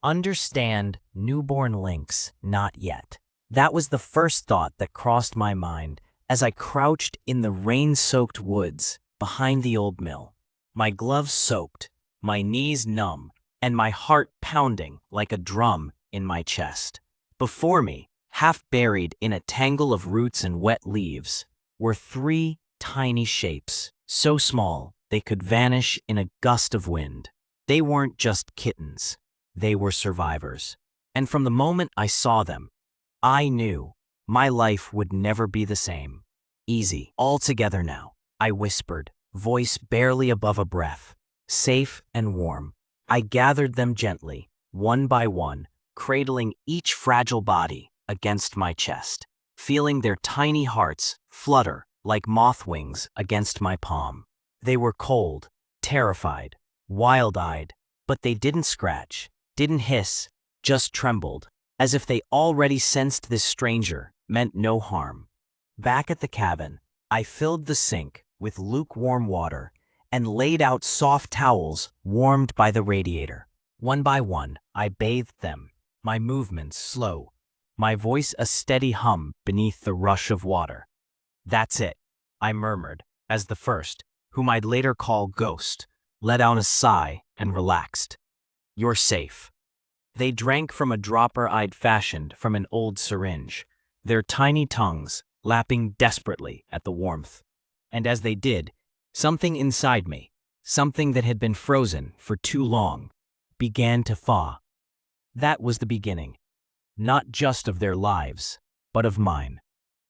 Understand newborn lynx, not yet. That was the first thought that crossed my mind as I crouched in the rain-soaked woods behind the old mill. My gloves soaked, my knees numb, and my heart pounding like a drum in my chest. Before me, half buried in a tangle of roots and wet leaves, were three tiny shapes, so small they could vanish in a gust of wind. They weren't just kittens. They were survivors. And from the moment I saw them, I knew my life would never be the same. Easy, all together now, I whispered, voice barely above a breath. Safe and warm. I gathered them gently, one by one, cradling each fragile body against my chest, feeling their tiny hearts flutter like moth wings against my palm. They were cold, terrified, wild-eyed, but they didn't scratch, didn't hiss, just trembled, as if they already sensed this stranger meant no harm. Back at the cabin, I filled the sink with lukewarm water and laid out soft towels warmed by the radiator. One by one, I bathed them, my movements slow, my voice a steady hum beneath the rush of water. "That's it," I murmured, as the first, whom I'd later call Ghost, let out a sigh and relaxed. "You're safe." They drank from a dropper I'd fashioned from an old syringe, their tiny tongues lapping desperately at the warmth. And as they did, something inside me, something that had been frozen for too long, began to thaw. That was the beginning, not just of their lives, but of mine.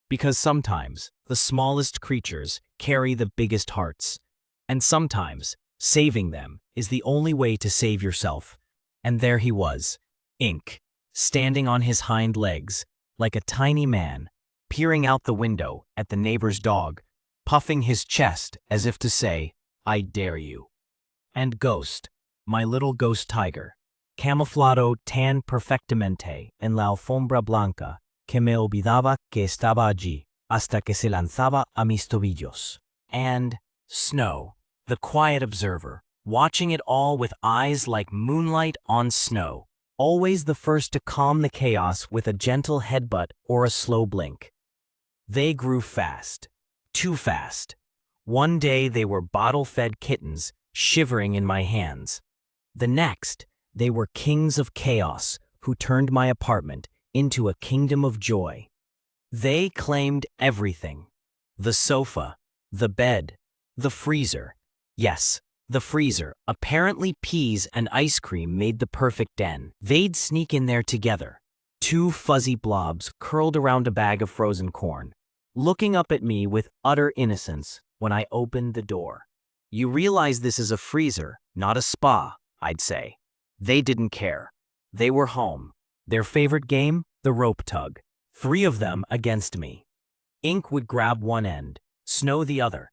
Because sometimes the smallest creatures carry the biggest hearts, and sometimes saving them is the only way to save yourself. And there he was, Ink, standing on his hind legs, like a tiny man, peering out the window at the neighbor's dog, puffing his chest as if to say, "I dare you." And Ghost, my little ghost tiger, camuflado tan perfectamente en la alfombra blanca, que me olvidaba que estaba allí, hasta que se lanzaba a mis tobillos. And Snow, the quiet observer, watching it all with eyes like moonlight on snow, always the first to calm the chaos with a gentle headbutt or a slow blink. They grew fast, too fast. One day they were bottle-fed kittens shivering in my hands. The next, they were kings of chaos who turned my apartment into a kingdom of joy. They claimed everything. The sofa, the bed, the freezer. Yes, the freezer. Apparently peas and ice cream made the perfect den. They'd sneak in there together, two fuzzy blobs curled around a bag of frozen corn, looking up at me with utter innocence when I opened the door. "You realize this is a freezer, not a spa," I'd say. They didn't care. They were home. Their favorite game? The rope tug. Three of them against me. Ink would grab one end, Snow the other,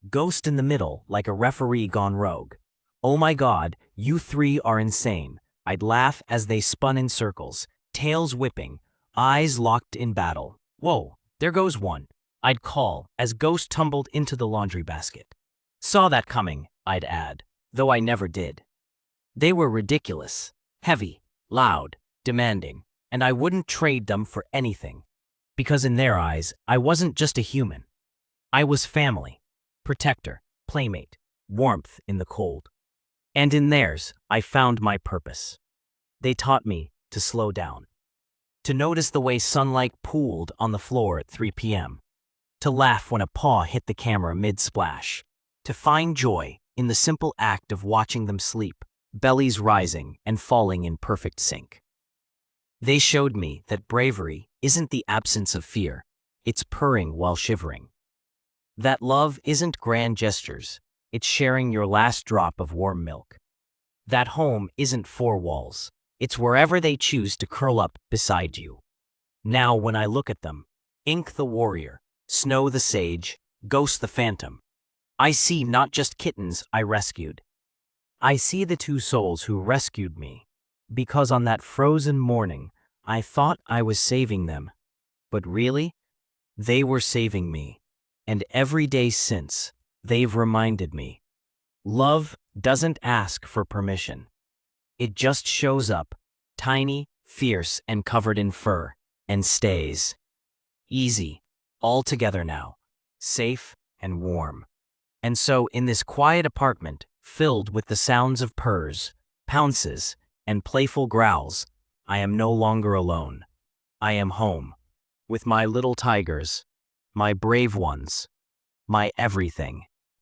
Ghost in the middle like a referee gone rogue. "Oh my God, you three are insane," I'd laugh as they spun in circles, tails whipping, eyes locked in battle. "Whoa, there goes one," I'd call as Ghost tumbled into the laundry basket. "Saw that coming," I'd add, though I never did. They were ridiculous, heavy, loud, demanding, and I wouldn't trade them for anything. Because in their eyes, I wasn't just a human. I was family, protector, playmate, warmth in the cold. And in theirs, I found my purpose. They taught me to slow down, to notice the way sunlight pooled on the floor at 3 p.m., to laugh when a paw hit the camera mid-splash, to find joy in the simple act of watching them sleep, bellies rising and falling in perfect sync. They showed me that bravery isn't the absence of fear, it's purring while shivering. That love isn't grand gestures, it's sharing your last drop of warm milk. That home isn't four walls, it's wherever they choose to curl up beside you. Now when I look at them, Ink the warrior, Snow the sage, Ghost the phantom, I see not just kittens I rescued. I see the two souls who rescued me, because on that frozen morning, I thought I was saving them. But really, they were saving me. And every day since, they've reminded me. Love doesn't ask for permission. It just shows up, tiny, fierce, and covered in fur, and stays. Easy, all together now, safe and warm. And so, in this quiet apartment, filled with the sounds of purrs, pounces, and playful growls, I am no longer alone. I am home, with my little tigers, my brave ones, my everything.